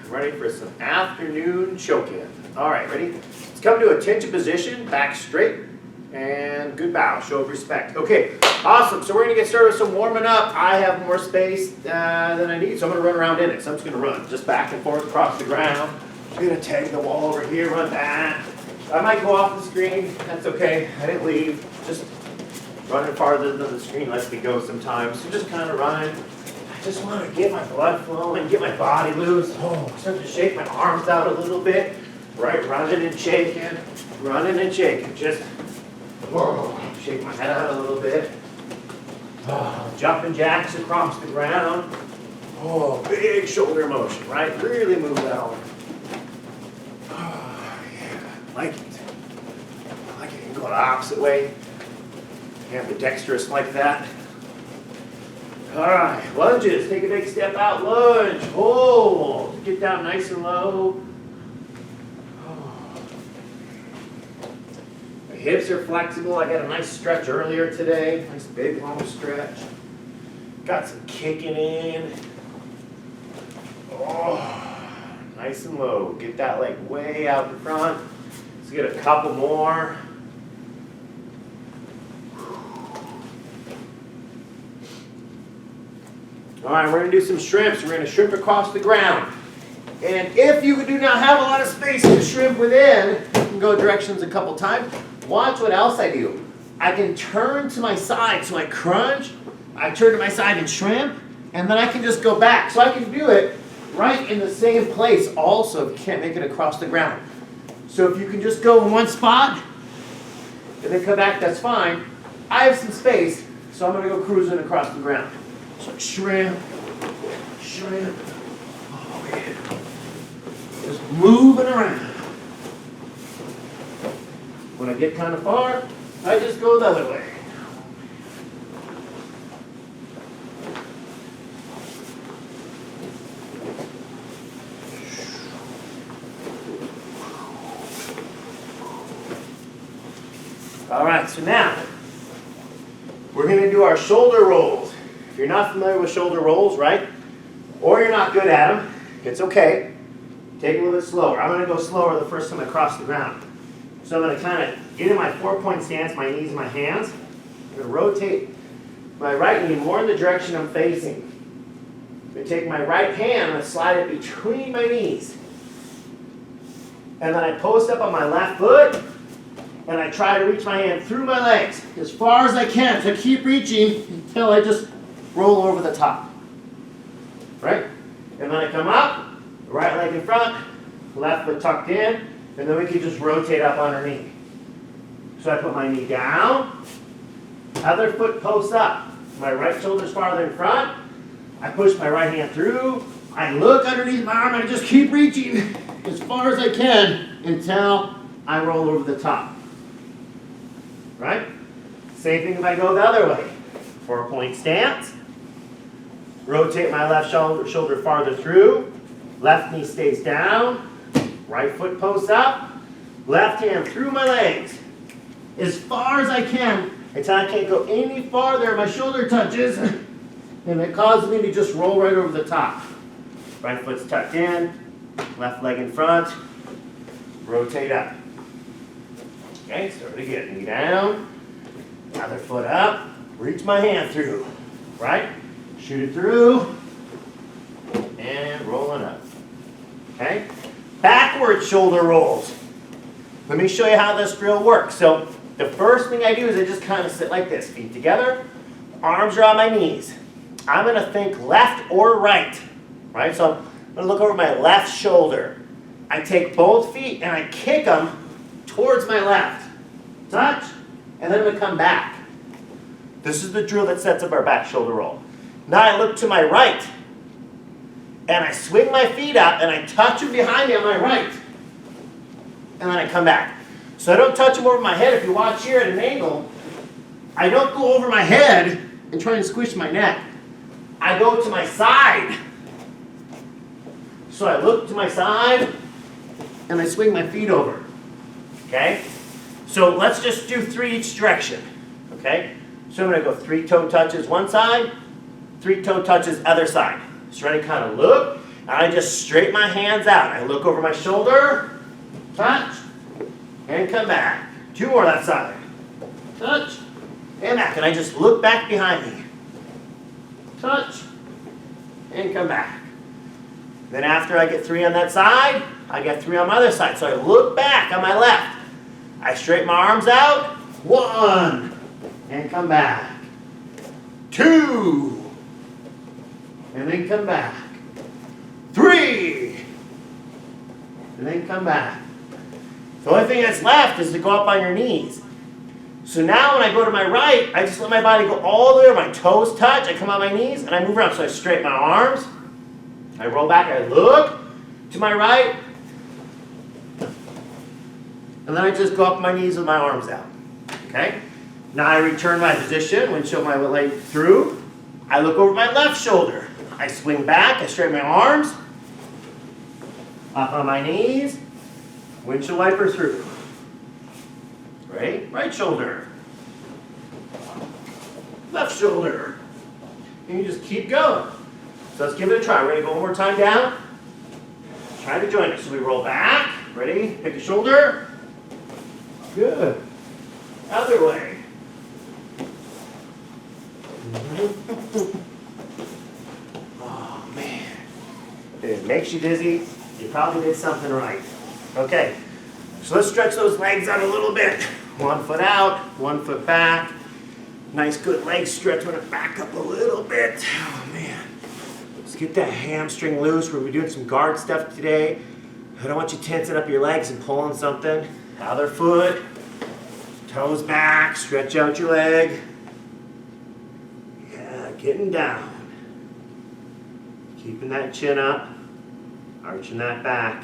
ready for some afternoon choke-in. All right, ready? Let's come to attention position, back straight, and good bow, show of respect. Okay, awesome. So we're gonna get started with some warming up. I have more space than I need, so I'm gonna run around in it. So I'm just gonna run just back and forth across the ground. I'm gonna tag the wall over here, run that. I might go off the screen, that's okay. I didn't leave, just running farther than the screen lets me go sometimes. So just kind of running. I just want to get my blood flowing, get my body loose. Oh, I'm starting to shake my arms out a little bit. Right, running and shaking, running and shaking. Just shake my head out a little bit. Oh, jumping jacks across the ground. Oh, big shoulder motion, right? Really move that arm. Oh, yeah, I like it. I like it. You can go the opposite way. Ambidextrous like that. All right, lunges. Take a big step out, lunge, hold. Get down nice and low. My hips are flexible. I got a nice stretch earlier today. Nice big long stretch. Got some kicking in. Oh, nice and low. Get that leg way out in front. Let's get a couple more. All right, we're going to do some shrimps. We're going to shrimp across the ground. And if you do not have a lot of space to shrimp within, you can go directions a couple times. Watch what else I do. I can turn to my side, so I crunch, I turn to my side and shrimp, and then I can just go back. So I can do it right in the same place also if you can't make it across the ground. So if you can just go in one spot and then come back, that's fine. I have some space, so I'm going to go cruising across the ground. So shrimp, shrimp, oh yeah. Just moving around. When I get kind of far, I just go the other way. All right, so now we're going to do our shoulder rolls. If you're not familiar with shoulder rolls, right, or you're not good at them, it's okay. Take it a little bit slower. I'm going to go slower the first time I cross the ground. So I'm going to kind of get in my 4-point stance, my knees and my hands. I'm going to rotate my right knee more in the direction I'm facing. I'm going to take my right hand and slide it between my knees. And then I post up on my left foot, and I try to reach my hand through my legs as far as I can. So I keep reaching until I just roll over the top, right? And then I come up, right leg in front, left foot tucked in, and then we can just rotate up underneath. So I put my knee down, other foot posts up, my right shoulder's farther in front, I push my right hand through, I look underneath my arm, and I just keep reaching as far as I can until I roll over the top, right? Same thing if I go the other way. 4-point stance. Rotate my left shoulder farther through. Left knee stays down. Right foot posts up. Left hand through my legs as far as I can until I can't go any farther. My shoulder touches and it causes me to just roll right over the top. Right foot's tucked in. Left leg in front. Rotate up. Okay, start again. Knee down. Other foot up. Reach my hand through. Right? Shoot it through, and rolling up. Okay? Backward shoulder rolls. Let me show you how this drill works. So the first thing I do is I just kind of sit like this. Feet together, arms are on my knees. I'm going to think left or right. Right? So I'm going to look over my left shoulder. I take both feet and I kick them towards my left. Touch, and then I'm going to come back. This is the drill that sets up our back shoulder roll. Now I look to my right, and I swing my feet up, and I touch them behind me on my right, and then I come back. So I don't touch them over my head. If you watch here at an angle, I don't go over my head and try and squish my neck. I go to my side. So I look to my side, and I swing my feet over. Okay? So let's just do 3 each direction. Okay? So I'm going to go 3 toe touches one side, 3 toe touches other side. So ready, kind of look, And I just straighten my hands out. I look over my shoulder, touch, and come back. 2 more that side. Touch, and back. And I just look back behind me. Touch, and come back. Then after I get 3 on that side, I get 3 on my other side. So I look back on my left. I straighten my arms out. 1, and come back. 2, and then come back. 3, and then come back. The only thing that's left is to go up on your knees. So now when I go to my right, I just let my body go all the way where my toes touch. I come on my knees and I move around. So I straighten my arms. I roll back. I look to my right. And then I just go up on my knees with my arms out. Okay? Now I return my position, windshield my leg through. I look over my left shoulder. I swing back. I straighten my arms. Up on my knees. Windshield wiper through. Right shoulder. Left shoulder. And you just keep going. So let's give it a try. Ready? Go one more time down. Try to join us. So we roll back. Ready? Pick a shoulder. Good. Other way. Oh man. If it makes you dizzy, you probably did something right. Okay. So let's stretch those legs out a little bit. 1 foot out, 1 foot back. Nice good leg stretch. I'm going to back up a little bit. Oh man. Let's get that hamstring loose. We're doing some guard stuff today. I don't want you tensing up your legs and pulling something. Other foot. Toes back. Stretch out your leg. Yeah, getting down. Keeping that chin up. Arching that back.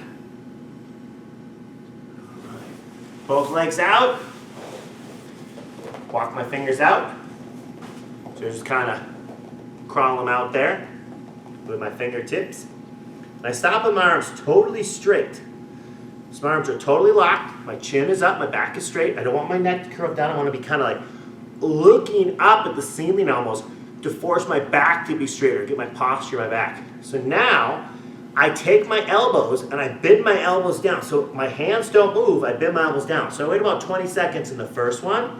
Both legs out. Walk my fingers out. So just kind of crawl them out there with my fingertips. And I stop with my arms totally straight. So my arms are totally locked. My chin is up. My back is straight. I don't want my neck to curl down. I want to be kind of like looking up at the ceiling almost to force my back to be straighter, get my posture in my back. So now I take my elbows and I bend my elbows down. So my hands don't move, I bend my elbows down. So I wait about 20 seconds in the first one.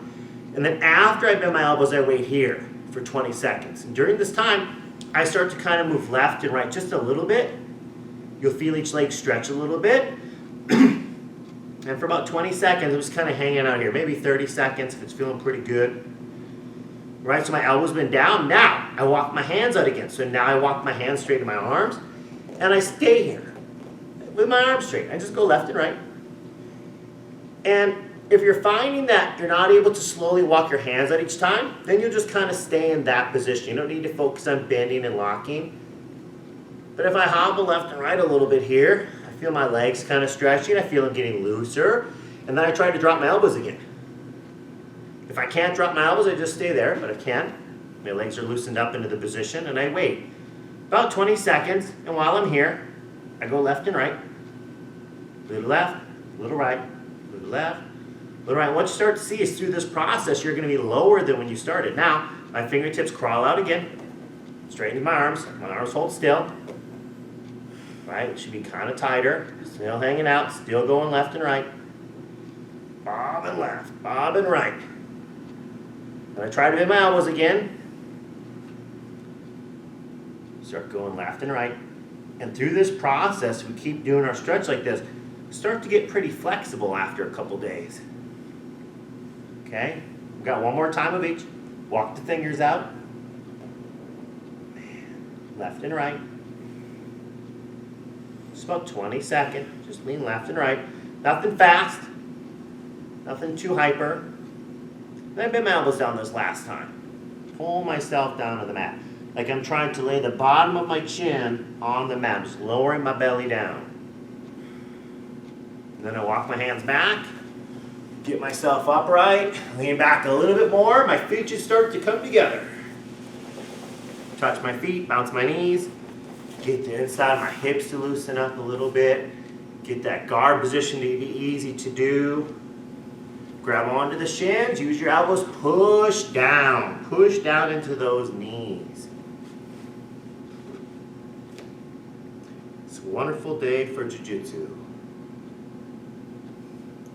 And then after I bend my elbows, I wait here for 20 seconds. And during this time, I start to kind of move left and right just a little bit. You'll feel each leg stretch a little bit. And for about 20 seconds, I'm just kind of hanging out here. Maybe 30 seconds if it's feeling pretty good. Right, so my elbows been down. Now, I walk my hands out again. So now I walk my hands straight to my arms. And I stay here with my arms straight. I just go left and right. And if you're finding that you're not able to slowly walk your hands out each time, then you'll just kind of stay in that position. You don't need to focus on bending and locking. But if I hobble left and right a little bit here, I feel my legs kind of stretching. I feel them getting looser. And then I try to drop my elbows again. If I can't drop my elbows, I just stay there. But I can. My legs are loosened up into the position and I wait. About 20 seconds, and while I'm here, I go left and right. Little left, little right, little left, little right. What you start to see is through this process, you're going to be lower than when you started. Now, my fingertips crawl out again. Straighten my arms hold still. Right, it should be kind of tighter. Still hanging out, still going left and right. Bob and left, bob and right. And I try to bend my elbows again. Start going left and right. And through this process, we keep doing our stretch like this, start to get pretty flexible after a couple days. Okay? We've got one more time of each. Walk the fingers out. Left and right. Just about 20 seconds. Just lean left and right. Nothing fast. Nothing too hyper. Then I bend my elbows down this last time. Pull myself down to the mat. Like I'm trying to lay the bottom of my chin on the mat, just lowering my belly down. And then I walk my hands back, get myself upright, lean back a little bit more. My feet just start to come together. Touch my feet, bounce my knees, get the inside of my hips to loosen up a little bit, get that guard position to be easy to do. Grab onto the shins, use your elbows, push down into those knees. wonderful day for Jiu-Jitsu.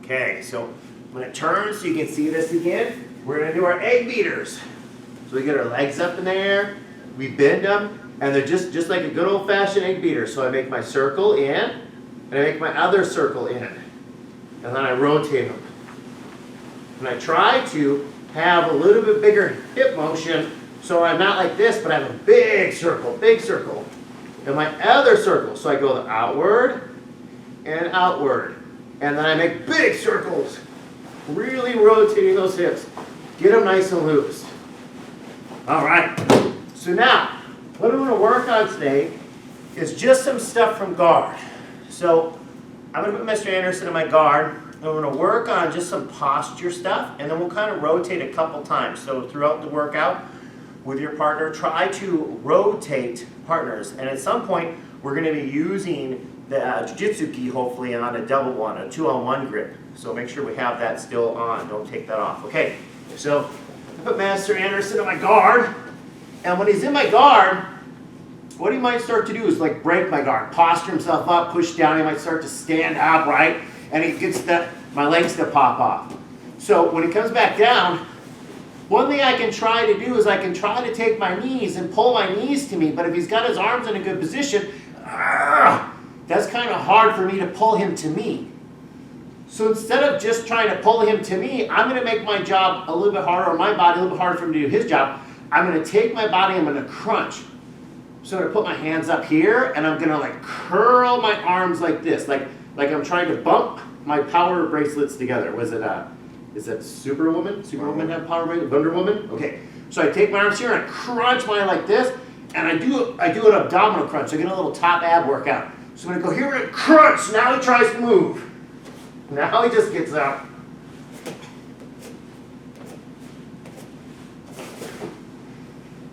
Okay, so I'm going to turn so you can see this again. We're going to do our egg beaters. So we get our legs up in the air, we bend them, and they're just like a good old-fashioned egg beater. So I make my circle in, and I make my other circle in, and then I rotate them. And I try to have a little bit bigger hip motion, so I'm not like this, but I have a big circle, and my other circle. So I go outward and outward, and then I make big circles, really rotating those hips. Get them nice and loose. All right, so now, what I'm going to work on today is just some stuff from guard. So I'm going to put Mr. Anderson in my guard, and we're going to work on just some posture stuff, and then we'll kind of rotate a couple times. So throughout the workout with your partner, try to rotate partners. And at some point, we're going to be using the Jiu-Jitsu gi, hopefully, on a double one, a 2-on-1 grip. So make sure we have that still on. Don't take that off. Okay, so I put Master Anderson in my guard, and when he's in my guard, what he might start to do is like break my guard, posture himself up, push down. He might start to stand up, right? And he gets my legs to pop off. So when he comes back down, one thing I can try to do is I can try to take my knees and pull my knees to me. But if he's got his arms in a good position, that's kind of hard for me to pull him to me. So instead of just trying to pull him to me, I'm going to make my job a little bit harder, or my body a little bit harder for him to do his job. I'm going to take my body, I'm going to crunch. So I'm going to put my hands up here, and I'm going to like curl my arms like this, like I'm trying to bump my power bracelets together. Was it is that Superwoman? Superwoman have power bracelets? Wonder Woman? Okay. So I take my arms here and I crunch mine like this, and I do an abdominal crunch. So I get a little top ab workout. So I'm going to go here and crunch. Now he tries to move. Now he just gets up.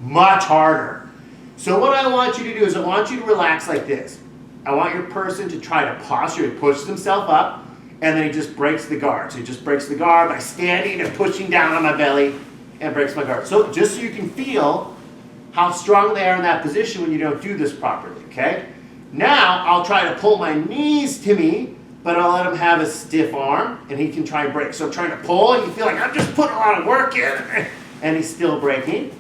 Much harder. So what I want you to do is I want you to relax like this. I want your person to try to posture. He pushes himself up, and then he just breaks the guard. So he just breaks the guard by standing and pushing down on my belly and breaks my guard. So just so you can feel how strong they are in that position when you don't do this properly, okay? Now I'll try to pull my knees to me, but I'll let him have a stiff arm, and he can try and break. So I'm trying to pull, and you feel like I'm just putting a lot of work in, and he's still breaking,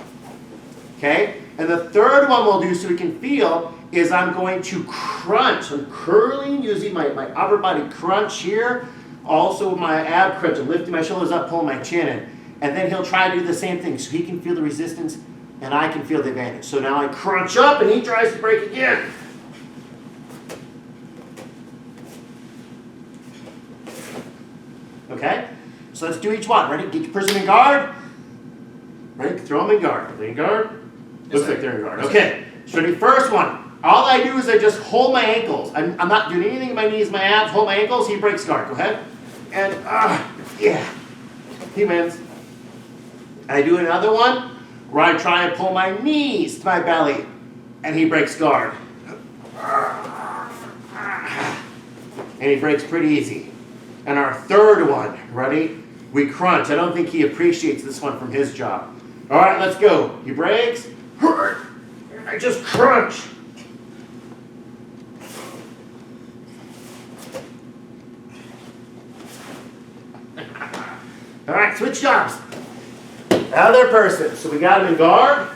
okay? And the third one we'll do so we can feel is I'm going to crunch. I'm curling using my upper body crunch here, also my ab crunch. I'm lifting my shoulders up, pulling my chin in. And then he'll try to do the same thing so he can feel the resistance and I can feel the advantage. So now I crunch up and he tries to break again. Okay? So let's do each one. Ready? Get your person in guard. Ready? Throw them in guard. Are they in guard? Looks like they're in guard. Okay. So the first one. All I do is I just hold my ankles. I'm not doing anything in my knees, my abs. Hold my ankles. He breaks guard. Go ahead. And, yeah. He wins. I do another one where I try and pull my knees to my belly. And he breaks guard. And he breaks pretty easy. And our third one, ready? We crunch. I don't think he appreciates this one from his job. All right, let's go. He breaks. I just crunch. All right, switch jobs. Other person. So we got him in guard.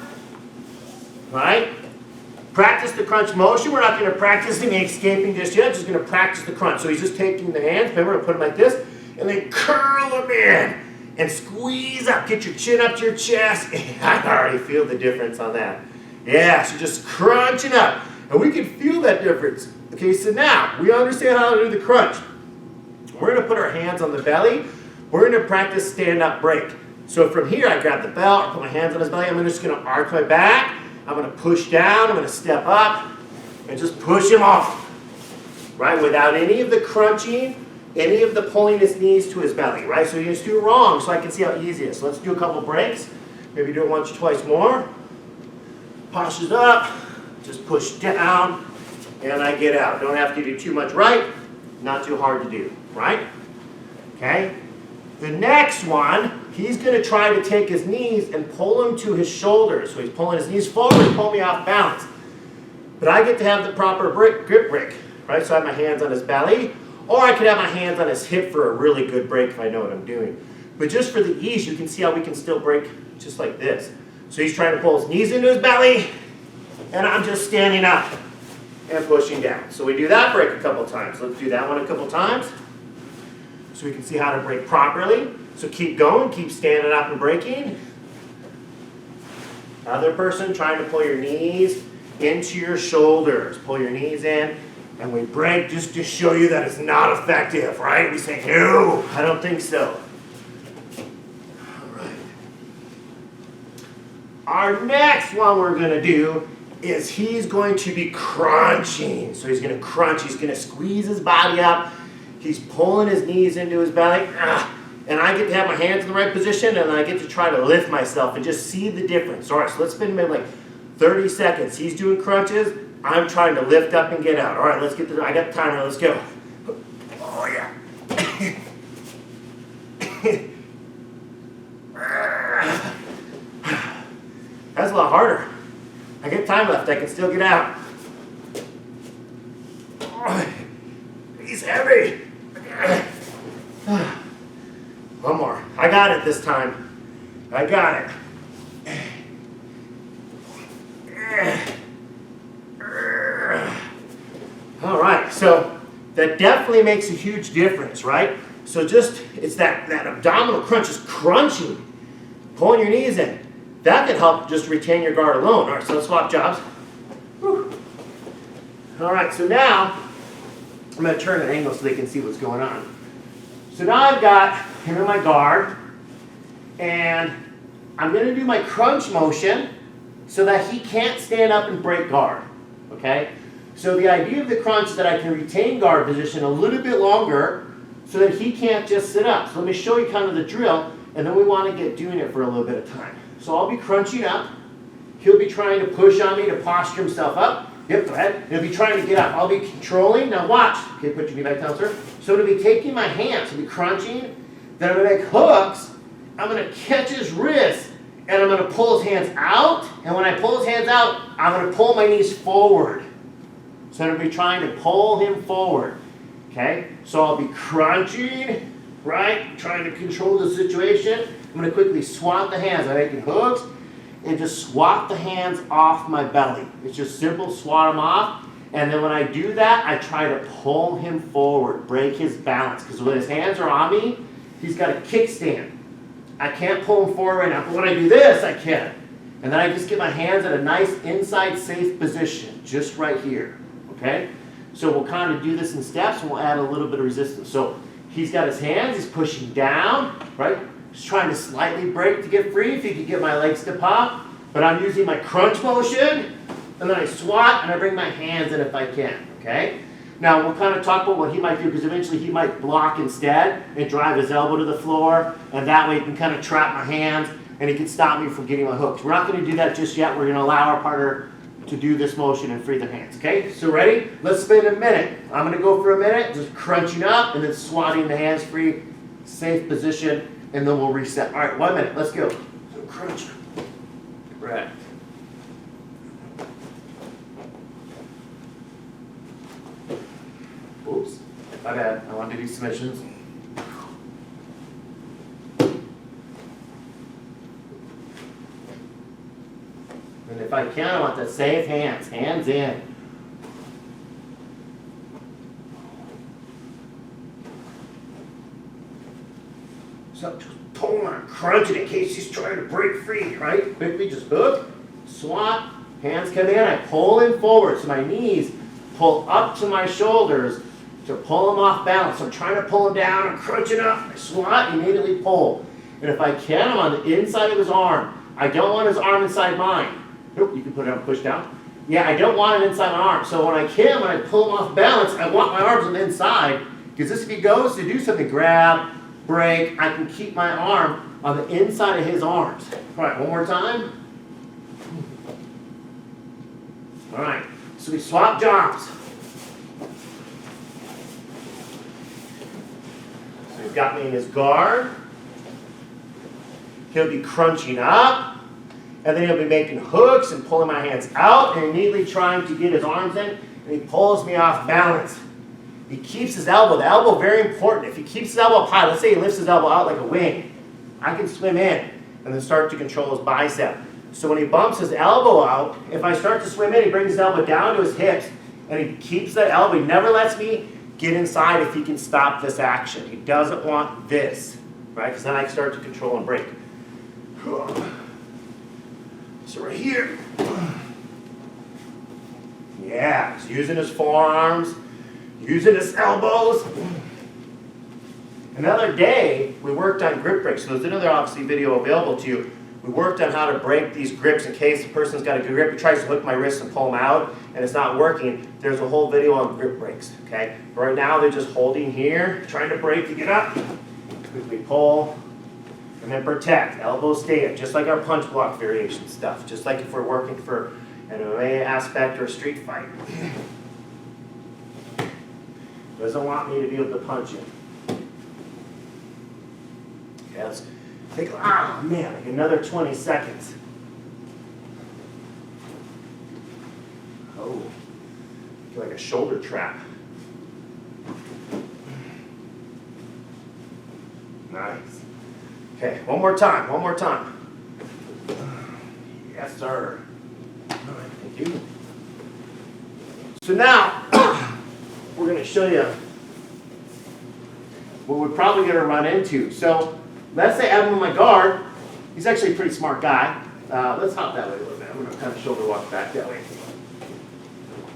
Right? Practice the crunch motion. We're not going to practice him escaping just yet. Just going to practice the crunch. So he's just taking the hands. Remember, we're going to put them like this. And then curl them in. And squeeze up. Get your chin up to your chest. I already feel the difference on that. Yeah, so just crunching up. And we can feel that difference. Okay, so now we understand how to do the crunch. We're going to put our hands on the belly. We're going to practice stand-up break. So from here, I grab the belt, I put my hands on his belly. I'm just going to arc my back. I'm going to push down. I'm going to step up and just push him off. Right? Without any of the crunching, any of the pulling his knees to his belly. Right? So you just do it wrong so I can see how easy it is. So let's do a couple breaks. Maybe do it once or twice more. Postures up. Just push down. And I get out. Don't have to do too much right. Not too hard to do. Right? Okay? The next one, he's going to try to take his knees and pull him to his shoulders. So he's pulling his knees forward and pull me off balance. But I get to have the proper grip break, right? So I have my hands on his belly, or I could have my hands on his hip for a really good break if I know what I'm doing. But just for the ease, you can see how we can still break just like this. So he's trying to pull his knees into his belly, and I'm just standing up and pushing down. So we do that break a couple times. Let's do that one a couple times so we can see how to break properly. So keep going, keep standing up and breaking. Other person trying to pull your knees into your shoulders. Pull your knees in, and we break just to show you that it's not effective, right? We say, no, I don't think so. All right. Our next one we're going to do is he's going to be crunching. So he's going to crunch. He's going to squeeze his body up. He's pulling his knees into his belly. And I get to have my hands in the right position, and I get to try to lift myself and just see the difference. All right, so let's spend maybe like 30 seconds. He's doing crunches. I'm trying to lift up and get out. All right, let's get I got the timer. Let's go. Oh, yeah. That's a lot harder. I get time left. I can still get out. Oh, he's heavy. One more. I got it this time. I got it. All right, so that definitely makes a huge difference, right? So just, it's that abdominal crunch, just crunching, pulling your knees in. That can help just retain your guard alone. All right, so let's swap jobs. Whew. All right, so now, I'm going to turn an angle so they can see what's going on. So now I've got him in my guard, and I'm going to do my crunch motion so that he can't stand up and break guard, okay? So the idea of the crunch is that I can retain guard position a little bit longer so that he can't just sit up. So let me show you kind of the drill, and then we want to get doing it for a little bit of time. So I'll be crunching up. He'll be trying to push on me to posture himself up. Yep, go ahead. He'll be trying to get up. I'll be controlling. Now watch. Okay, put your knee back down, sir. So I'm going to be taking my hands. I'll be crunching. Then I'm going to make hooks. I'm going to catch his wrist, and I'm going to pull his hands out. And when I pull his hands out, I'm going to pull my knees forward. So I'm going to be trying to pull him forward. Okay? So I'll be crunching, right? Trying to control the situation. I'm going to quickly swap the hands. I'm making hooks and just swap the hands off my belly. It's just simple, swat them off. And then when I do that, I try to pull him forward, break his balance. Because when his hands are on me, he's got a kickstand. I can't pull him forward right now, but when I do this, I can. And then I just get my hands at a nice inside safe position, just right here, okay? So we'll kind of do this in steps, and we'll add a little bit of resistance. So he's got his hands, he's pushing down, right? Just trying to slightly break to get free if you can get my legs to pop. But I'm using my crunch motion, and then I swat, and I bring my hands in if I can, okay? Now, we'll kind of talk about what he might do, because eventually he might block instead and drive his elbow to the floor, and that way he can kind of trap my hands, and he can stop me from getting my hooks. We're not going to do that just yet. We're going to allow our partner to do this motion and free their hands, okay? So ready? Let's spend a minute. I'm going to go for a minute, just crunching up, and then swatting the hands free, safe position, and then we'll reset. All right, 1 minute. Let's go. So crunch. Right. Oops, my bad. I wanted to do submissions. And if I can, I want that safe hands. Hands in. So just pulling on, crunching in case he's trying to break free, right? Quickly just hook, swat, hands come in. I pull him forward so my knees pull up to my shoulders to pull him off balance. So I'm trying to pull him down, I'm crunching up, I swat, immediately pull. And if I can, I'm on the inside of his arm. I don't want his arm inside mine. Nope, you can put it on, push down. Yeah, I don't want it inside my arm. So when I can, when I pull him off balance, I want my arms on the inside. Because this, if he goes to do something, grab, break, I can keep my arm on the inside of his arms. All right, one more time. All right, so we swap jobs. So he's got me in his guard. He'll be crunching up. And then he'll be making hooks and pulling my hands out and immediately trying to get his arms in, and he pulls me off balance. He keeps his elbow. The elbow, very important. If he keeps his elbow up high, let's say he lifts his elbow out like a wing, I can swim in and then start to control his bicep. So when he bumps his elbow out, if I start to swim in, he brings his elbow down to his hips, and he keeps that elbow. He never lets me get inside if he can stop this action. He doesn't want this, right? Because then I can start to control and break. So right here, yeah, he's using his forearms, using his elbows. Another day, we worked on grip breaks. So there's another, obviously, video available to you. We worked on how to break these grips in case the person's got a good grip. He tries to hook my wrist and pull them out, and it's not working. There's a whole video on grip breaks, okay? Right now, they're just holding here, trying to break to get up. Quickly pull, and then protect. Elbows stay up, just like our punch block variation stuff. Just like if we're working for an MMA aspect or a street fight. Doesn't want me to be able to punch him. Okay, let's take, oh man, like another 20 seconds. Oh, I feel like a shoulder trap. Nice. Okay, one more time, one more time. Yes, sir. All right, thank you. So now, we're going to show you what we're probably going to run into. So, let's say I have him on my guard. He's actually a pretty smart guy. Let's hop that way a little bit. I'm going to kind of shoulder walk back that way.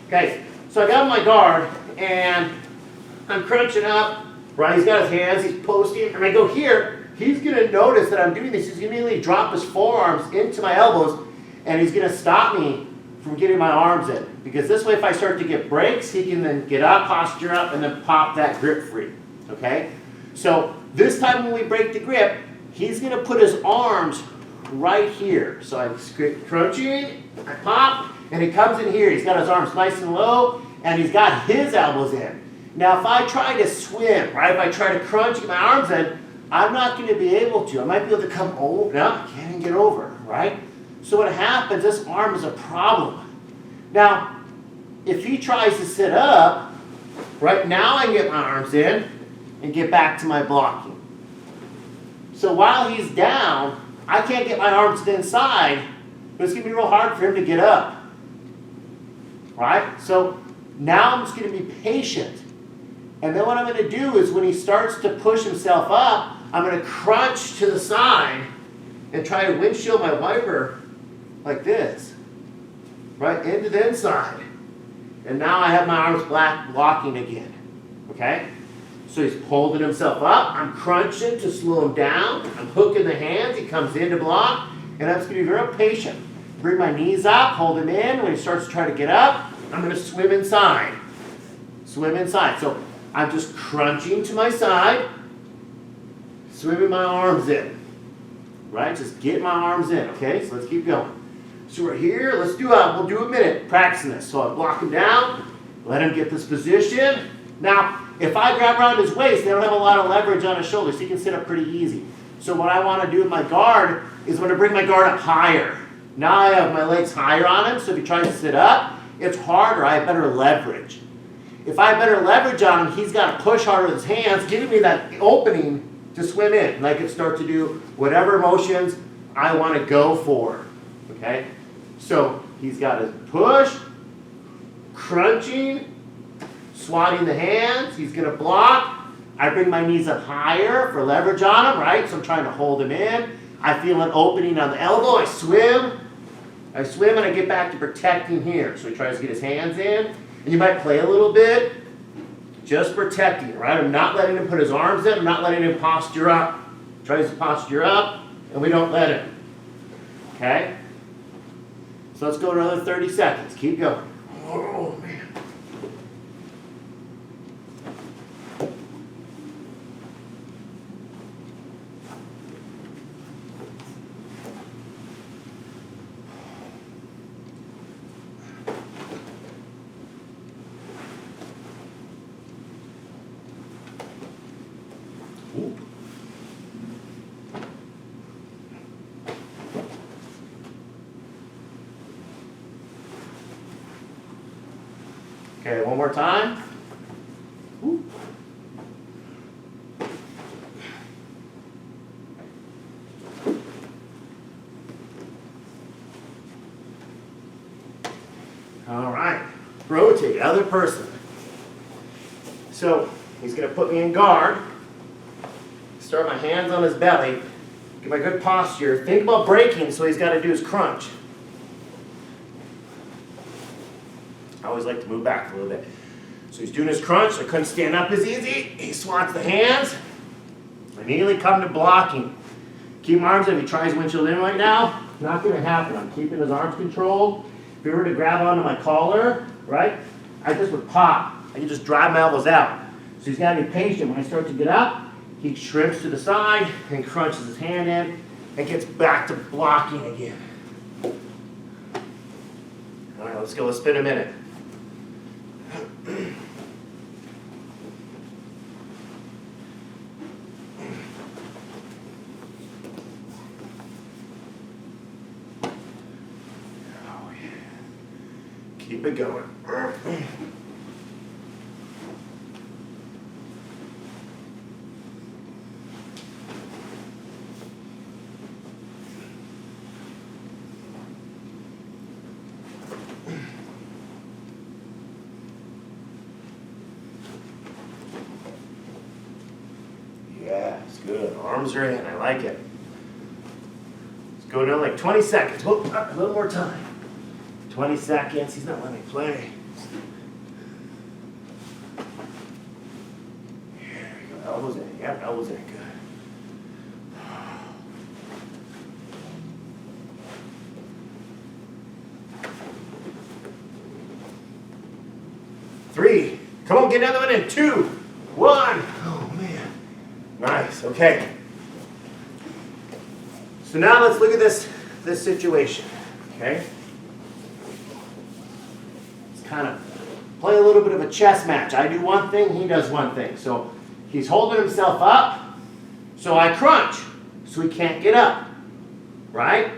Okay, so I got him on my guard, and I'm crunching up. Right, he's got his hands, he's posting, and I go here. He's going to notice that I'm doing this. He's going to immediately drop his forearms into my elbows, and he's going to stop me from getting my arms in. Because this way, if I start to get breaks, he can then get up, posture up, and then pop that grip free. Okay? So this time when we break the grip, he's going to put his arms right here. So I'm crunching, I pop, and he comes in here. He's got his arms nice and low, and he's got his elbows in. Now, if I try to swim, right, if I try to crunch, get my arms in, I'm not going to be able to. I might be able to come over. No, I can't even get over, right? So what happens, this arm is a problem. Now, if he tries to sit up, right, now I can get my arms in and get back to my blocking. So while he's down, I can't get my arms to the inside, but it's going to be real hard for him to get up. Right? So now I'm just going to be patient. And then what I'm going to do is when he starts to push himself up, I'm going to crunch to the side and try to windshield my wiper like this. Right? Into the inside. And now I have my arms blocking again. Okay? So he's holding himself up. I'm crunching to slow him down. I'm hooking the hands. He comes in to block. And I'm just going to be very patient. Bring my knees up. Hold him in. When he starts to try to get up, I'm going to swim inside. Swim inside. So I'm just crunching to my side. Swimming my arms in. Right? Just get my arms in. Okay? So let's keep going. So we're here. Let's do we'll do a minute practicing this. So I block him down. Let him get this position. Now, if I grab around his waist, they don't have a lot of leverage on his shoulders. He can sit up pretty easy. So what I want to do with my guard is I'm going to bring my guard up higher. Now I have my legs higher on him, so if he tries to sit up, it's harder. I have better leverage. If I have better leverage on him, he's got to push harder with his hands, giving me that opening to swim in. And I can start to do whatever motions I want to go for. Okay? So he's got to push, crunching, swatting the hands. He's going to block. I bring my knees up higher for leverage on him, right? So I'm trying to hold him in. I feel an opening on the elbow. I swim and I get back to protecting here. So he tries to get his hands in. And you might play a little bit, just protecting, right? I'm not letting him put his arms in. I'm not letting him posture up. He tries to posture up, and we don't let him. Okay? So let's go another 30 seconds. Keep going. Oh, man. Okay, one more time. Woo. All right, rotate, other person. So he's going to put me in guard. Start my hands on his belly. Get my good posture. Think about breaking, so he's got to do his crunch. I always like to move back a little bit. So he's doing his crunch. I couldn't stand up as easy. He swats the hands. Immediately come to blocking. Keep my arms in. If he tries windshield in right now, not going to happen. I'm keeping his arms controlled. If he were to grab onto my collar, right, I just would pop. I can just drive my elbows out. So he's got to be patient. When I start to get up, he shrimps to the side and crunches his hand in and gets back to blocking again. All right, let's go. Let's spin a minute. Oh, yeah. Keep it going. Yeah, it's good. Arms are in. I like it. Let's go down like 20 seconds. Whoop, a little more time. 20 seconds. He's not letting me play. There we go. Elbows in. Yep, elbows in. Good. Three. Come on, get another one in. 2, 1. Oh, man. Nice. Okay. So now let's look at this situation. Okay. Let's kind of play a little bit of a chess match. I do one thing, he does one thing. So he's holding himself up, so I crunch, so he can't get up. Right?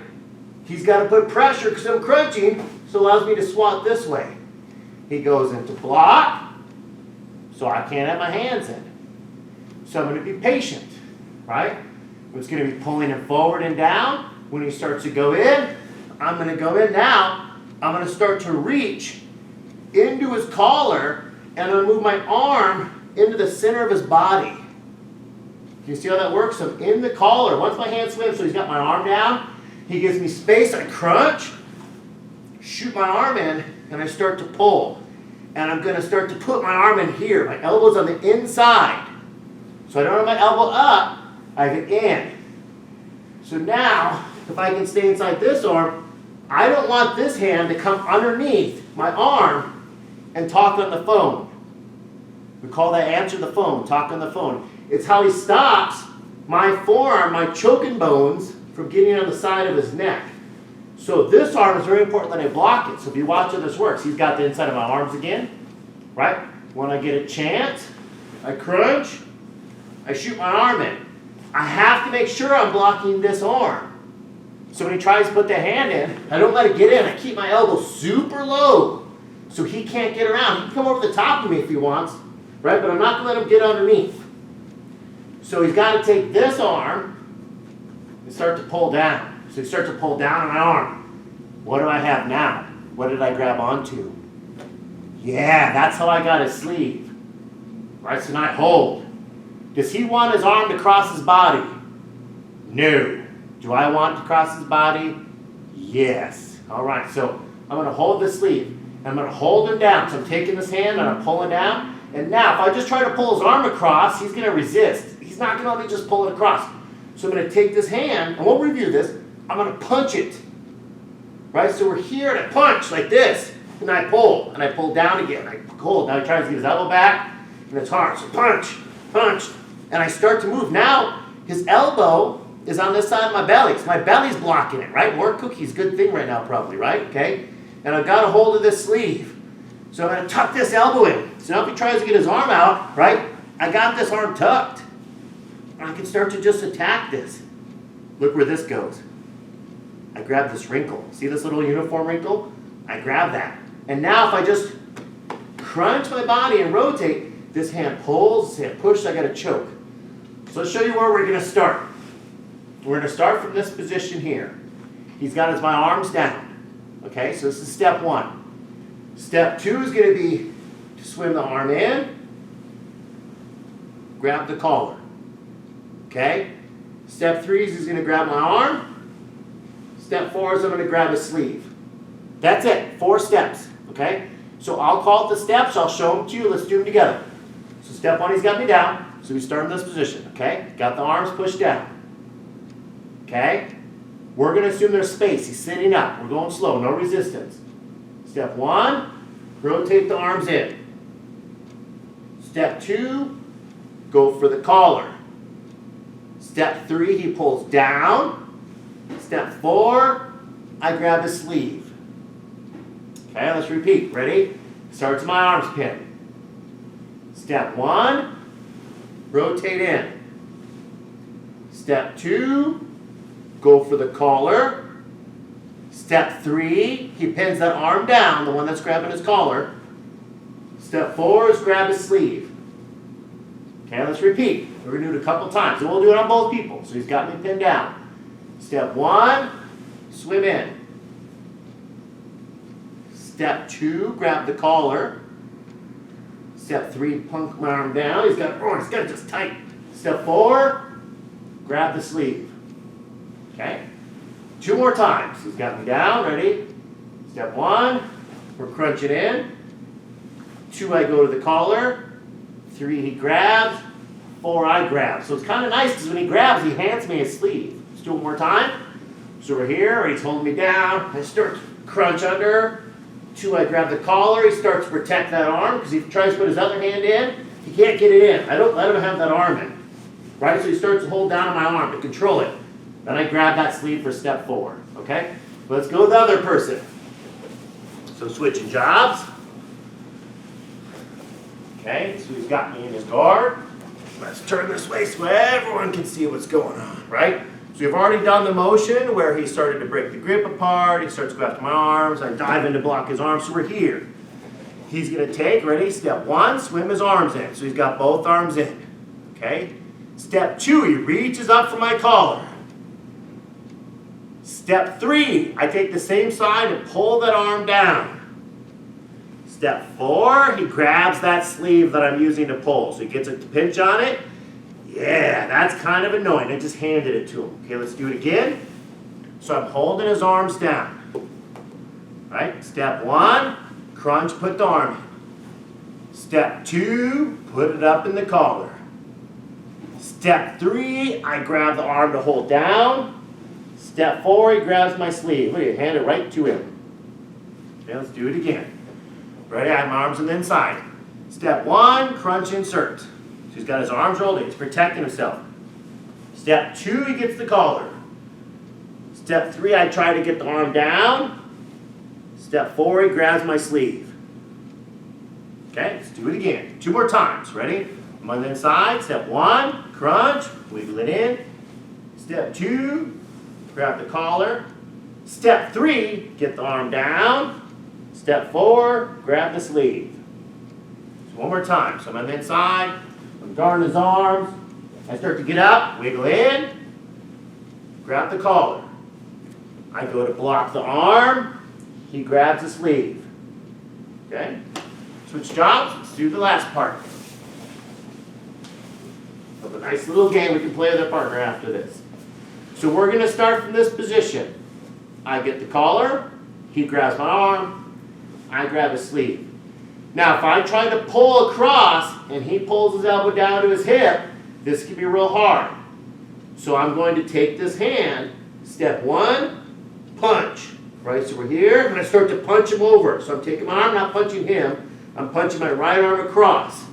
He's got to put pressure because I'm crunching, so it allows me to swat this way. He goes into block, so I can't have my hands in. So I'm going to be patient, right? It's going to be pulling him forward and down. When he starts to go in, I'm going to go in now. I'm going to start to reach into his collar, and I'm going to move my arm into the center of his body. You see how that works? So I'm in the collar. Once my hand swims, so he's got my arm down, he gives me space. I crunch, shoot my arm in, and I start to pull. And I'm going to start to put my arm in here. My elbow's on the inside. So I don't have my elbow up, I have it in. So now, if I can stay inside this arm, I don't want this hand to come underneath my arm and talk on the phone. We call that answer the phone, talk on the phone. It's how he stops my forearm, my choking bones, from getting on the side of his neck. So this arm is very important that I block it. So if you watch how this works, he's got the inside of my arms again, right? When I get a chance, I crunch, I shoot my arm in. I have to make sure I'm blocking this arm. So when he tries to put the hand in, I don't let it get in. I keep my elbow super low so he can't get around. He can come over the top of me if he wants, right? But I'm not going to let him get underneath. So he's got to take this arm and start to pull down. So he starts to pull down on my arm. What do I have now? What did I grab onto? Yeah, that's how I got his sleeve. Right, so now I hold. Does he want his arm to cross his body? No. Do I want it to cross his body? Yes. All right, so I'm going to hold the sleeve. I'm going to hold him down. So I'm taking this hand and I'm pulling down. And now, if I just try to pull his arm across, he's going to resist. He's not going to let me just pull it across. So I'm going to take this hand, and we'll review this. I'm going to punch it. Right? So we're here, and I punch like this. And I pull down again. I hold. Now he tries to get his elbow back, and it's hard. So punch, punch, and I start to move. Now his elbow is on this side of my belly. So my belly's blocking it, right? More cookies, good thing right now probably, right? Okay? And I've got a hold of this sleeve. So I'm going to tuck this elbow in. So now if he tries to get his arm out, right, I got this arm tucked. And I can start to just attack this. Look where this goes. I grab this wrinkle. See this little uniform wrinkle? I grab that. And now if I just crunch my body and rotate, this hand pulls, this hand pushes, I got to choke. So let's show you where we're going to start. We're going to start from this position here. He's got my arms down. Okay, so this is step one. Step two is going to be to swim the arm in, grab the collar. Okay? Step three is he's going to grab my arm. Step four is I'm going to grab his sleeve. That's it. 4 steps. Okay? So I'll call it the steps. I'll show them to you. Let's do them together. So step one, he's got me down. So we start in this position. Okay? Got the arms pushed down. Okay? We're going to assume there's space. He's sitting up. We're going slow. No resistance. Step one, rotate the arms in. Step two, go for the collar. Step three, he pulls down. Step four, I grab his sleeve. Okay, let's repeat. Ready? Starts my arms pinned. Step one, rotate in. Step two, go for the collar. Step three, he pins that arm down, the one that's grabbing his collar. Step four is grab his sleeve. Okay, let's repeat. We're going to do it a couple times, and we'll do it on both people. So he's got me pinned down. Step one, swim in. Step two, grab the collar. Step three, punk my arm down. He's got it just tight. Step four, grab the sleeve. Okay? 2 more times. He's got me down. Ready? Step one, we're crunching in. 2, I go to the collar. 3, he grabs. 4, I grab. So it's kind of nice because when he grabs, he hands me his sleeve. Let's do it one more time. So we're here. He's holding me down. I start to crunch under. 2, I grab the collar. He starts to protect that arm because he tries to put his other hand in. He can't get it in. I don't let him have that arm in. Right? So he starts to hold down on my arm to control it. Then I grab that sleeve for step 4. Okay? Let's go to the other person. So switching jobs. Okay, so he's got me in his guard. Let's turn this way so everyone can see what's going on, right? So we've already done the motion where he started to break the grip apart. He starts to go after my arms. I dive in to block his arms. So we're here. He's going to take, ready, step 1, swim his arms in. So he's got both arms in. Okay? Step 2, he reaches up for my collar. Step 3, I take the same side and pull that arm down. Step 4, he grabs that sleeve that I'm using to pull. So he gets a pinch on it. Yeah, that's kind of annoying. I just handed it to him. Okay, let's do it again. So I'm holding his arms down. Right? Step 1, crunch, put the arm in. Step 2, put it up in the collar. Step 3, I grab the arm to hold down. Step 4, he grabs my sleeve. Look at you, hand it right to him. Okay, let's do it again. Ready? I have my arms on the inside. Step 1, crunch, insert. So he's got his arms rolled in. He's protecting himself. Step 2, he gets the collar. Step 3, I try to get the arm down. Step 4, he grabs my sleeve. Okay, let's do it again. 2 more times. Ready? I'm on the inside. Step 1, crunch, wiggle it in. Step 2, grab the collar. Step 3, get the arm down. Step 4, grab the sleeve. So one more time. So I'm on the inside. I'm guarding his arms. I start to get up, wiggle in, grab the collar. I go to block the arm. He grabs the sleeve. Okay? Switch jobs. Let's do the last part. So a nice little game we can play with our partner after this. So we're going to start from this position. I get the collar. He grabs my arm. I grab his sleeve. Now, if I try to pull across and he pulls his elbow down to his hip, this can be real hard. So I'm going to take this hand. Step 1, punch. Right, so we're here. I'm going to start to punch him over. So I'm taking my arm, not punching him. I'm punching my right arm across.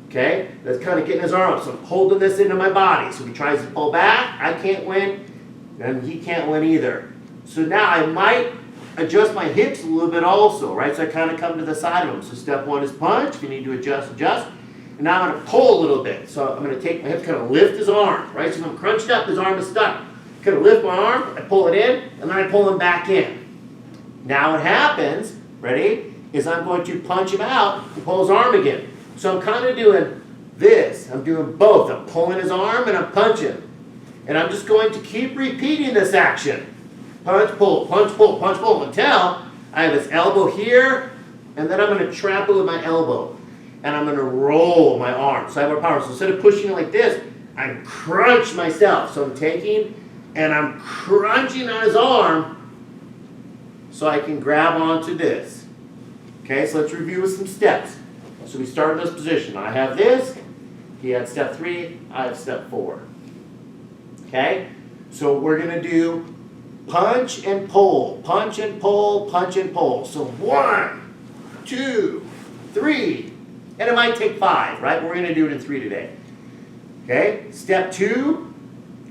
Okay? That's kind of getting his arm up. So I'm holding this into my body. So he tries to pull back. I can't win. And he can't win either. So now I might adjust my hips a little bit also, right? So I kind of come to the side of him. So step 1 is punch. If you need to adjust, adjust. And now I'm going to pull a little bit. So I'm going to take my hips, kind of lift his arm, right? So if I'm crunched up, his arm is stuck. Kind of lift my arm, I pull it in, and then I pull him back in. Now what happens, ready? is I'm going to punch him out and pull his arm again. So I'm kind of doing this. I'm doing both. I'm pulling his arm and I'm punching. And I'm just going to keep repeating this action. Punch, pull, punch, pull, punch, pull, until I have his elbow here, and then I'm going to trap it with my elbow. And I'm going to roll my arm. So I have more power. So instead of pushing it like this, I crunch myself. So I'm taking and I'm crunching on his arm so I can grab onto this. Okay, so let's review with some steps. So we start in this position. I have this. He had step 3. I have step 4. Okay, so we're going to do punch and pull, punch and pull, punch and pull. So 1, 2, 3, and it might take 5, right? But we're going to do it in 3 today. Okay, step 2,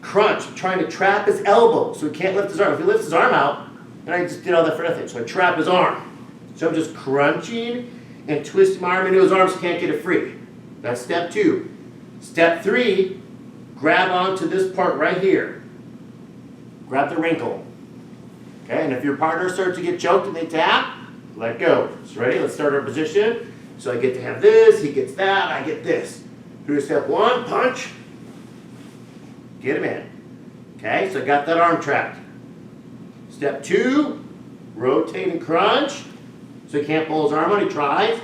crunch. I'm trying to trap his elbow so he can't lift his arm. If he lifts his arm out, then I just did all that for nothing. So I trap his arm. So I'm just crunching and twisting my arm into his arm so he can't get it free. That's step 2. Step 3, grab onto this part right here. Grab the wrinkle. Okay, and if your partner starts to get choked and they tap, let go. So ready? Let's start our position. So I get to have this, he gets that, I get this. Through step 1, punch. Get him in. Okay, so I got that arm trapped. Step 2, rotate and crunch. So he can't pull his arm out, he tries.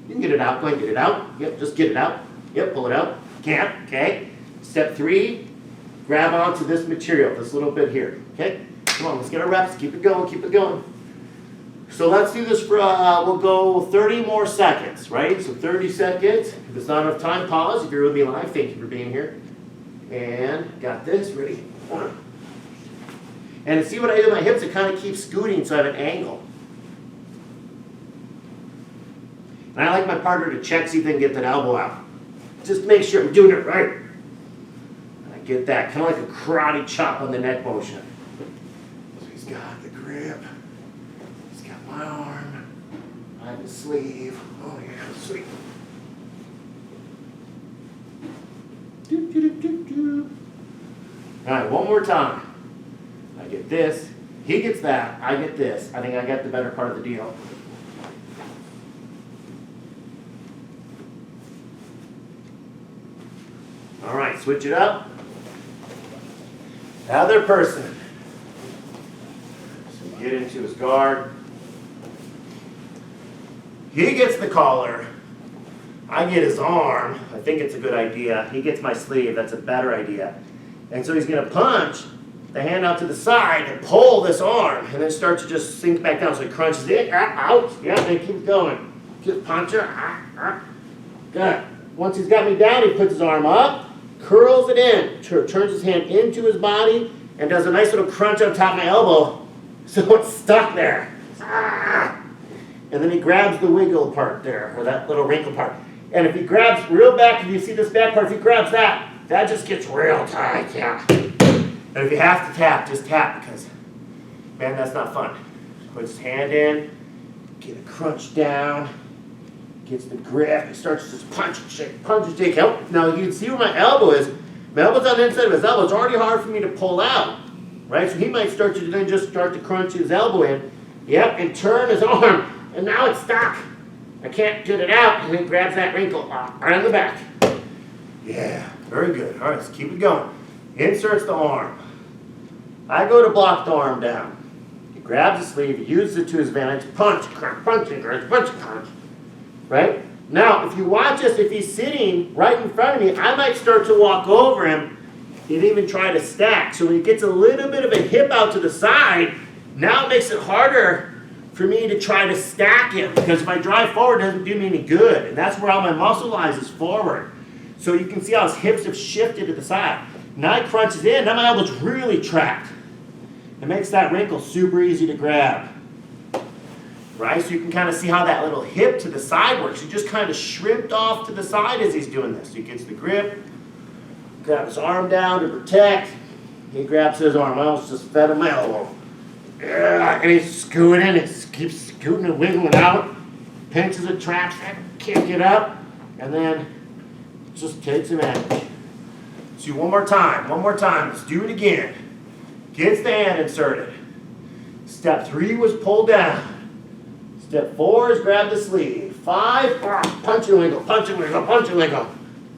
You can get it out, go ahead and get it out. Yep, just get it out. Yep, pull it out. Can't, okay. Step 3, grab onto this material, this little bit here. Okay, come on, let's get our reps. Keep it going, keep it going. So let's do this for, we'll go 30 more seconds, right? So 30 seconds. If it's not enough time, pause. If you're with me live, thank you for being here. And got this, ready? 1. And to see what I do with my hips, it kind of keeps scooting so I have an angle. And I like my partner to check, see if they can get that elbow out. Just make sure I'm doing it right. And I get that, kind of like a karate chop on the neck motion. So he's got the grip. He's got my arm. I have his sleeve. Oh yeah, sweet. Do, do, do, do, do. All right, one more time. I get this. He gets that. I get this. I think I got the better part of the deal. All right, switch it up. Other person. So get into his guard. He gets the collar. I get his arm. I think it's a good idea. He gets my sleeve. That's a better idea. And so he's going to punch the hand out to the side and pull this arm and then start to just sink back down. So he crunches it. Out. Yeah, then keep going. Just punch her. Good. Once he's got me down, he puts his arm up, curls it in, turns his hand into his body, and does a nice little crunch on top of my elbow so it's stuck there. And then he grabs the wiggle part there, or that little wrinkle part. And if he grabs real back, if you see this back part, if he grabs that, that just gets real tight, yeah. And if you have to tap, just tap, because, man, that's not fun. Puts his hand in, get a crunch down, gets the grip, he starts to just punch and shake, punch and shake. Now you can see where my elbow is. My elbow's on the inside of his elbow. It's already hard for me to pull out, right? So he might start to then just start to crunch his elbow in, yep, and turn his arm, and now it's stuck. I can't get it out, and he grabs that wrinkle right on the back. Yeah, very good. All right, let's keep it going. Inserts the arm. I go to block the arm down. He grabs the sleeve, he uses it to his advantage, punch, crunch, punch, and crunch, punch, and crunch. Right? Now, if you watch this, if he's sitting right in front of me, I might start to walk over him and even try to stack. So when he gets a little bit of a hip out to the side, now it makes it harder for me to try to stack him, because if I drive forward, it doesn't do me any good. And that's where all my muscle lies, is forward. So you can see how his hips have shifted to the side. Now he crunches in, now my elbow's really trapped. It makes that wrinkle super easy to grab. Right? So you can kind of see how that little hip to the side works. He just kind of shrimped off to the side as he's doing this. So he gets the grip, grabs his arm down to protect. He grabs his arm. I almost just fed him my elbow. And he's scooting, it keeps scooting and wiggling out. Pinches it, traps, can't get up. And then just takes him in. See, one more time. Let's do it again. Gets the hand inserted. Step 3 was pulled down. Step 4 is grab the sleeve. 5, punch and wiggle, punch and wiggle, punch and wiggle.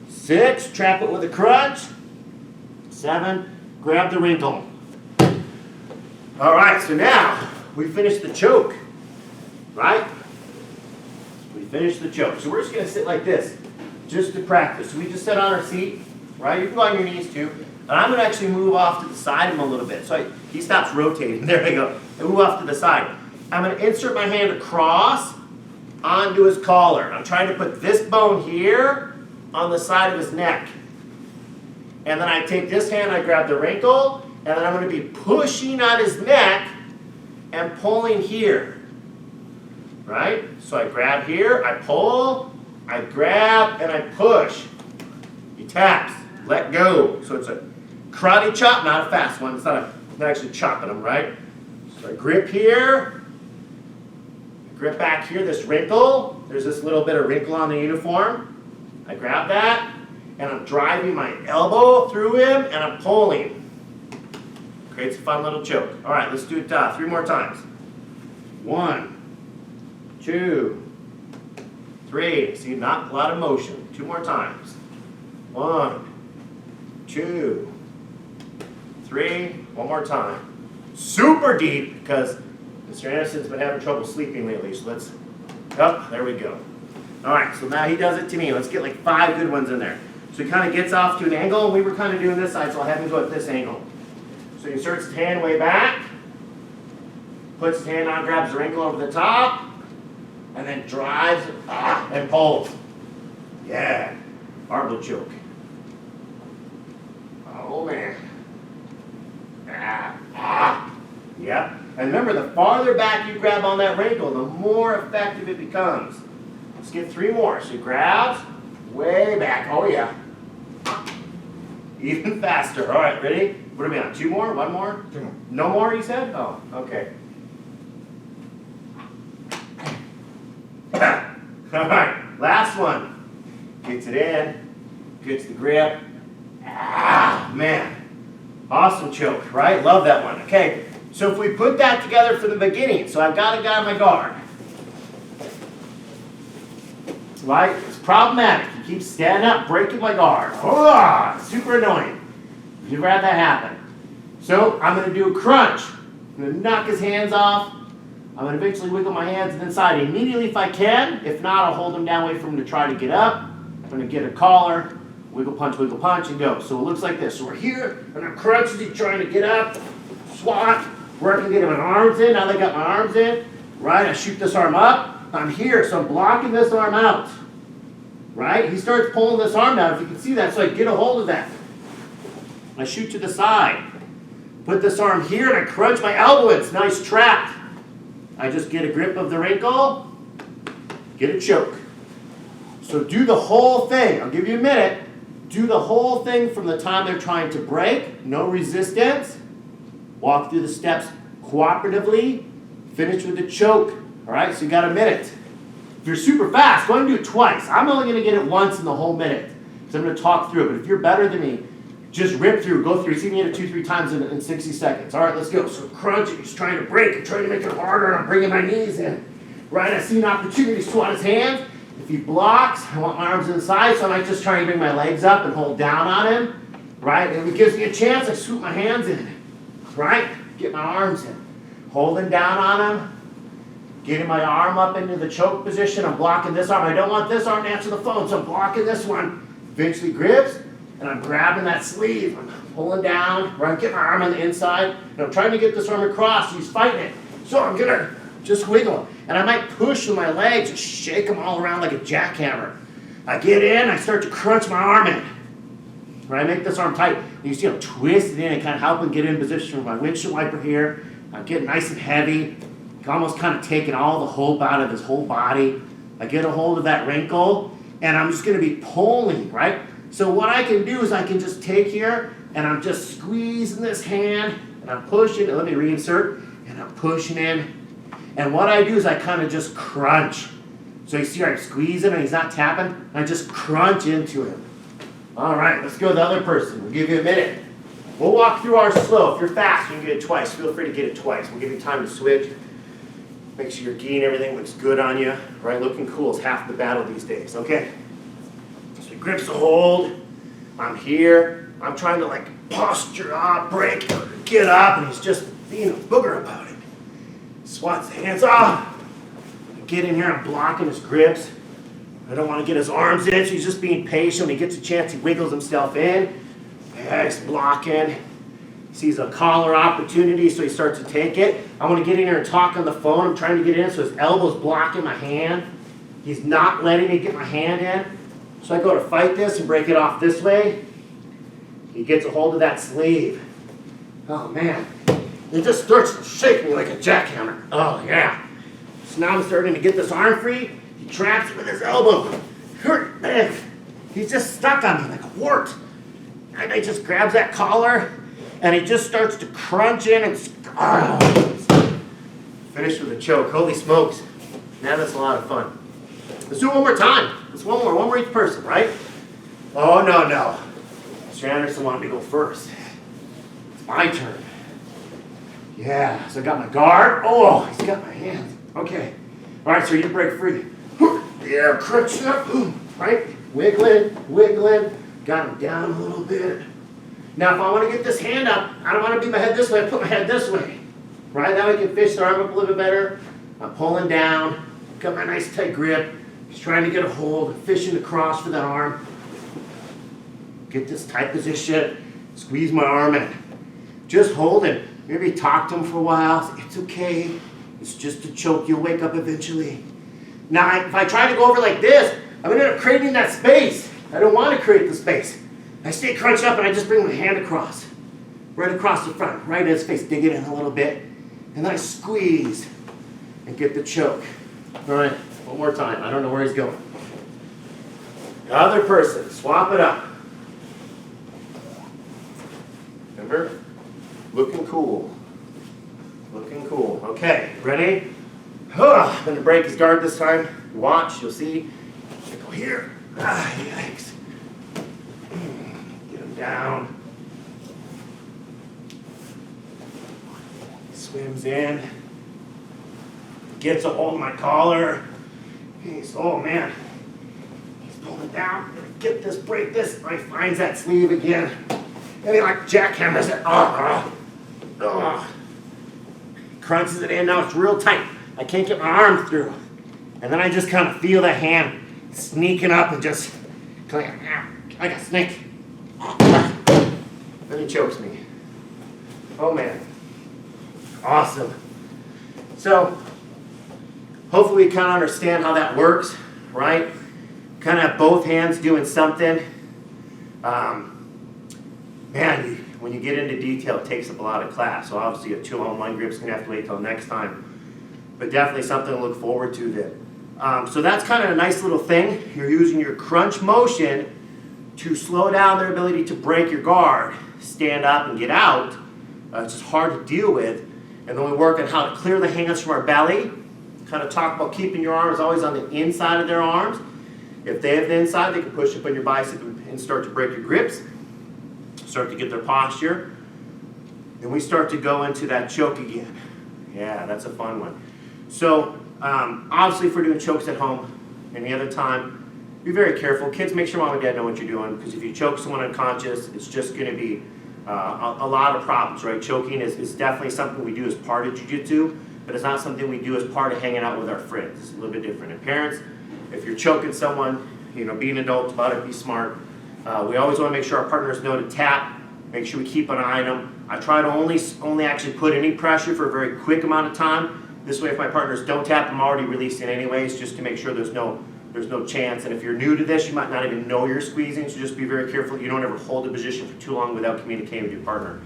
6, trap it with a crunch. 7, grab the wrinkle. All right, so now we finished the choke, right? We finished the choke. So we're just going to sit like this just to practice. So we just sit on our seat, right? You can go on your knees too. And I'm going to actually move off to the side of him a little bit. So he stops rotating. There we go. And move off to the side. I'm going to insert my hand across onto his collar. I'm trying to put this bone here on the side of his neck. And then I take this hand, I grab the wrinkle, and then I'm going to be pushing on his neck and pulling here. Right? So I grab here, I pull, I grab, and I push. He taps. Let go. So it's a karate chop, not a fast one. It's not actually chopping him, right? So I grip here, grip back here, this wrinkle. There's this little bit of wrinkle on the uniform. I grab that, and I'm driving my elbow through him, and I'm pulling. Creates a fun little choke. All right, let's do it 3 more times. 1, 2, 3. See, not a lot of motion. 2 more times. 1, 2, 3. One more time. Super deep because Mr. Anderson's been having trouble sleeping lately. So let's, there we go. All right, so now he does it to me. Let's get like 5 good ones in there. So he kind of gets off to an angle, and we were kind of doing this side, so I'll have him go at this angle. So he inserts his hand way back, puts his hand on, grabs the wrinkle over the top, and then drives and pulls. Yeah, barbell choke. Oh man. Yep. And remember, the farther back you grab on that wrinkle, the more effective it becomes. Let's get 3 more. So he grabs way back. Oh yeah. Even faster. All right, ready? What are we on? 2 more? 1 more? 2 more. No more, you said? Oh, okay. All right, last one. Gets it in, gets the grip. Man. Awesome choke, right? Love that one. Okay, so if we put that together from the beginning, so I've got a guy on my guard. Right? It's problematic. He keeps standing up, breaking my guard. Super annoying. You've had that happen. So I'm going to do a crunch. I'm going to knock his hands off. I'm going to eventually wiggle my hands inside immediately if I can. If not, I'll hold him down, wait for him to try to get up. I'm going to get a collar, wiggle, punch, and go. So it looks like this. So we're here, and I'm crunching. He's trying to get up. Swat. Working, getting my arms in. Now they got my arms in. Right? I shoot this arm up. I'm here, so I'm blocking this arm out. Right? He starts pulling this arm out, if you can see that, so I get a hold of that. I shoot to the side. Put this arm here, and I crunch my elbow in. It's nice trap. I just get a grip of the wrinkle, get a choke. So do the whole thing. I'll give you a minute. Do the whole thing from the time they're trying to break. No resistance. Walk through the steps cooperatively. Finish with the choke. All right, so you got a minute. If you're super fast, go ahead and do it twice. I'm only going to get it once in the whole minute because I'm going to talk through it. But if you're better than me, just rip through, go through. See me get it 2-3 times in 60 seconds. All right, let's go. So crunching, he's trying to break. I'm trying to make it harder, and I'm bringing my knees in. Right, I see an opportunity to swat his hands. If he blocks, I want my arms inside, so I might just try and bring my legs up and hold down on him. Right, and if it gives me a chance, I swoop my hands in. Right, get my arms in. Holding down on him. Getting my arm up into the choke position. I'm blocking this arm. I don't want this arm to answer the phone, so I'm blocking this one. Eventually grips, and I'm grabbing that sleeve. I'm pulling down, where I get my arm on the inside, and I'm trying to get this arm across. He's fighting it. So I'm going to just wiggle. And I might push with my legs and shake them all around like a jackhammer. I get in, I start to crunch my arm in. Right, I make this arm tight. And you see I'm twisting in and kind of helping get in position with my windshield wiper here. I'm getting nice and heavy. Almost kind of taking all the hope out of his whole body. I get a hold of that wrinkle, and I'm just going to be pulling, right? So what I can do is I can just take here, and I'm just squeezing this hand, and I'm pushing, and let me reinsert, and I'm pushing in. And what I do is I kind of just crunch. So you see I'm squeezing, and he's not tapping, and I just crunch into him. All right, let's go to the other person. We'll give you a minute. We'll walk through ours slow. If you're fast, you can get it twice. Feel free to get it twice. We'll give you time to switch. Make sure your gi and everything looks good on you, right? Looking cool is half the battle these days, okay? So he grips the hold. I'm here. I'm trying to like posture up, break, get up, and he's just being a booger about it. Swats the hands off. Get in here, I'm blocking his grips. I don't want to get his arms in, so he's just being patient. When he gets a chance, he wiggles himself in. Yeah, he's blocking. Sees a collar opportunity, so he starts to take it. I want to get in here and talk on the phone. I'm trying to get in, so his elbow's blocking my hand. He's not letting me get my hand in. So I go to fight this and break it off this way. He gets a hold of that sleeve. Oh man. He just starts to shake me like a jackhammer. Oh yeah. So now I'm starting to get this arm free. He traps it with his elbow. Hurt, man. He's just stuck on me like a wart. And he just grabs that collar and he just starts to crunch in and finish with a choke. Holy smokes. Man, that's a lot of fun. Let's do it one more time. Let's one more each person, right? Oh, no. Mr. Anderson wanted me to go first. It's my turn. Yeah, so I got my guard. Oh, he's got my hands. Okay. All right, so you break free. Yeah, crunch up. Right? Wiggling. Got him down a little bit. Now, if I want to get this hand up, I don't want to be my head this way. I put my head this way. Right? That way I can fish the arm up a little bit better. I'm pulling down. Got my nice tight grip. Just trying to get a hold. Fishing across for that arm. Get this tight position. Squeeze my arm in. Just hold it. Maybe talk to him for a while. It's okay. It's just a choke. You'll wake up eventually. Now, if I try to go over like this, I'm going to end up creating that space. I don't want to create the space. I stay crunched up and I just bring my hand across. Right across the front. Right in his face. Dig it in a little bit. And then I squeeze and get the choke. All right. One more time. I don't know where he's going. The other person. Swap it up. Remember? Looking cool. Looking cool. Okay, ready? I'm going to break his guard this time. Watch, you'll see. I go here. Yikes. Get him down. Swims in. Gets a hold of my collar. Oh man. He's pulling down. Get this, break this. He finds that sleeve again. And he like jackhammers it. Crunches it in. Now it's real tight. I can't get my arm through. And then I just kind of feel the hand sneaking up and just like a snake. Then he chokes me. Oh man. Awesome. So hopefully you kind of understand how that works, right? Kind of have both hands doing something. Man, when you get into detail, it takes up a lot of class. So obviously a 2-on-1 grip's going to have to wait till next time. But definitely something to look forward to then. So that's kind of a nice little thing. You're using your crunch motion to slow down their ability to break your guard, stand up and get out. It's just hard to deal with. And then we work on how to clear the hands from our belly. Kind of talk about keeping your arms always on the inside of their arms. If they have the inside, they can push up on your bicep and start to break your grips. Start to get their posture. Then we start to go into that choke again. Yeah, that's a fun one. So, obviously if we're doing chokes at home, any other time, be very careful. Kids, make sure mom and dad know what you're doing, because if you choke someone unconscious, it's just going to be a lot of problems, right? Choking is definitely something we do as part of Jiu-Jitsu, but it's not something we do as part of hanging out with our friends. It's a little bit different. And parents, if you're choking someone, be an adult about it, be smart. We always want to make sure our partners know to tap, make sure we keep an eye on them. I try to only actually put any pressure for a very quick amount of time. This way, if my partners don't tap, I'm already releasing anyways, just to make sure there's no chance. And if you're new to this, you might not even know you're squeezing, so just be very careful. You don't ever hold a position for too long without communicating with your partner.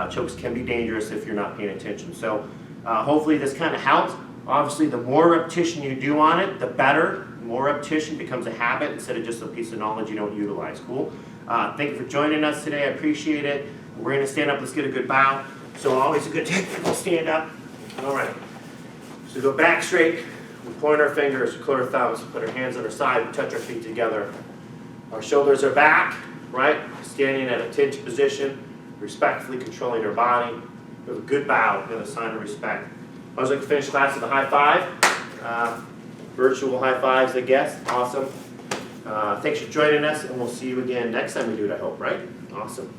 Chokes can be dangerous if you're not paying attention. So hopefully this kind of helps. Obviously, the more repetition you do on it, the better. The more repetition becomes a habit instead of just a piece of knowledge you don't utilize. Cool? Thank you for joining us today. I appreciate it. We're going to stand up. Let's get a good bow. So always a good technical stand up. All right. So go back straight. We point our fingers, we curl our thumbs, put our hands on our side, we touch our feet together. Our shoulders are back, right? Standing at a attention position, respectfully controlling our body. We have a good bow, and a sign of respect. always like to finish class with a high five. Virtual high fives, I guess. Awesome. Thanks for joining us, and we'll see you again next time we do it, I hope, right? Awesome.